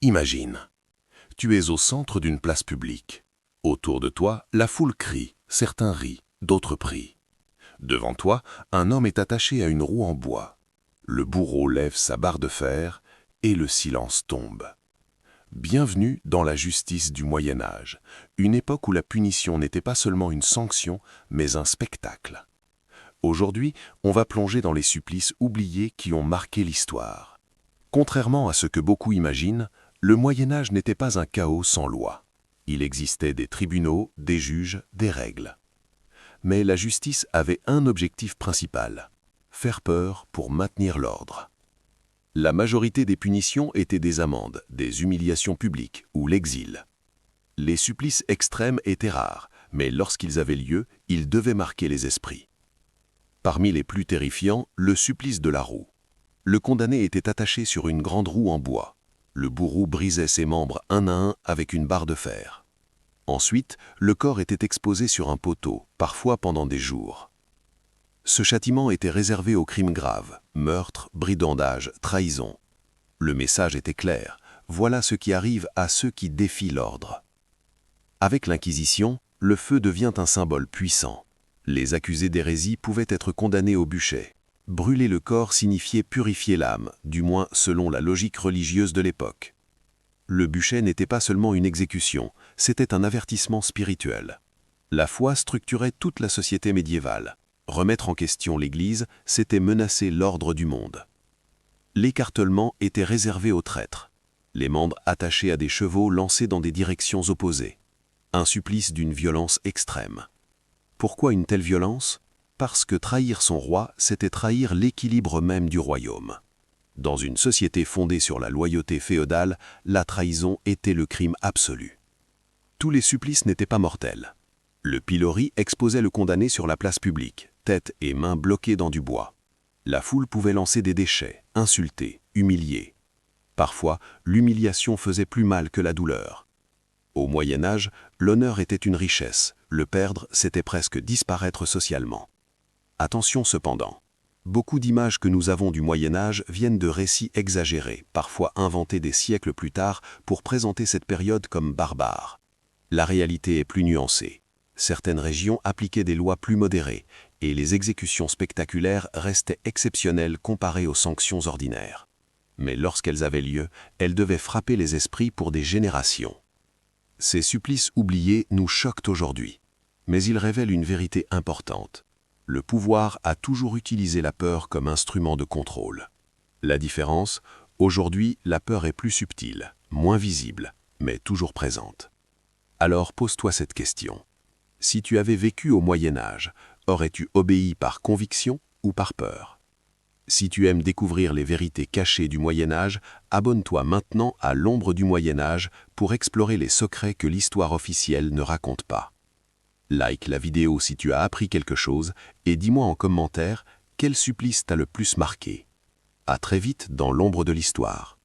Imagine, tu es au centre d'une place publique. Autour de toi, la foule crie, certains rient, d'autres prient. Devant toi, un homme est attaché à une roue en bois. Le bourreau lève sa barre de fer et le silence tombe. Bienvenue dans la justice du Moyen Âge, une époque où la punition n'était pas seulement une sanction, mais un spectacle. Aujourd'hui, on va plonger dans les supplices oubliés qui ont marqué l'histoire. Contrairement à ce que beaucoup imaginent, le Moyen Âge n'était pas un chaos sans loi. Il existait des tribunaux, des juges, des règles. Mais la justice avait un objectif principal, faire peur pour maintenir l'ordre. La majorité des punitions étaient des amendes, des humiliations publiques ou l'exil. Les supplices extrêmes étaient rares, mais lorsqu'ils avaient lieu, ils devaient marquer les esprits. Parmi les plus terrifiants, le supplice de la roue. Le condamné était attaché sur une grande roue en bois. Le bourreau brisait ses membres un à un avec une barre de fer. Ensuite, le corps était exposé sur un poteau, parfois pendant des jours. Ce châtiment était réservé aux crimes graves, meurtre, brigandage, trahison. Le message était clair, voilà ce qui arrive à ceux qui défient l'ordre. Avec l'Inquisition, le feu devient un symbole puissant. Les accusés d'hérésie pouvaient être condamnés au bûcher. Brûler le corps signifiait purifier l'âme, du moins selon la logique religieuse de l'époque. Le bûcher n'était pas seulement une exécution, c'était un avertissement spirituel. La foi structurait toute la société médiévale. Remettre en question l'Église, c'était menacer l'ordre du monde. L'écartèlement était réservé aux traîtres. Les membres attachés à des chevaux lancés dans des directions opposées. Un supplice d'une violence extrême. Pourquoi une telle violence ? Parce que trahir son roi, c'était trahir l'équilibre même du royaume. Dans une société fondée sur la loyauté féodale, la trahison était le crime absolu. Tous les supplices n'étaient pas mortels. Le pilori exposait le condamné sur la place publique, tête et mains bloquées dans du bois. La foule pouvait lancer des déchets, insulter, humilier. Parfois, l'humiliation faisait plus mal que la douleur. Au Moyen Âge, l'honneur était une richesse, le perdre, c'était presque disparaître socialement. Attention cependant, beaucoup d'images que nous avons du Moyen Âge viennent de récits exagérés, parfois inventés des siècles plus tard pour présenter cette période comme barbare. La réalité est plus nuancée. Certaines régions appliquaient des lois plus modérées, et les exécutions spectaculaires restaient exceptionnelles comparées aux sanctions ordinaires. Mais lorsqu'elles avaient lieu, elles devaient frapper les esprits pour des générations. Ces supplices oubliés nous choquent aujourd'hui, mais ils révèlent une vérité importante. Le pouvoir a toujours utilisé la peur comme instrument de contrôle. La différence, aujourd'hui, la peur est plus subtile, moins visible, mais toujours présente. Alors pose-toi cette question. Si tu avais vécu au Moyen Âge, aurais-tu obéi par conviction ou par peur ? Si tu aimes découvrir les vérités cachées du Moyen Âge, abonne-toi maintenant à l'ombre du Moyen Âge pour explorer les secrets que l'histoire officielle ne raconte pas. Like la vidéo si tu as appris quelque chose et dis-moi en commentaire quel supplice t'a le plus marqué. À très vite dans l'ombre de l'histoire.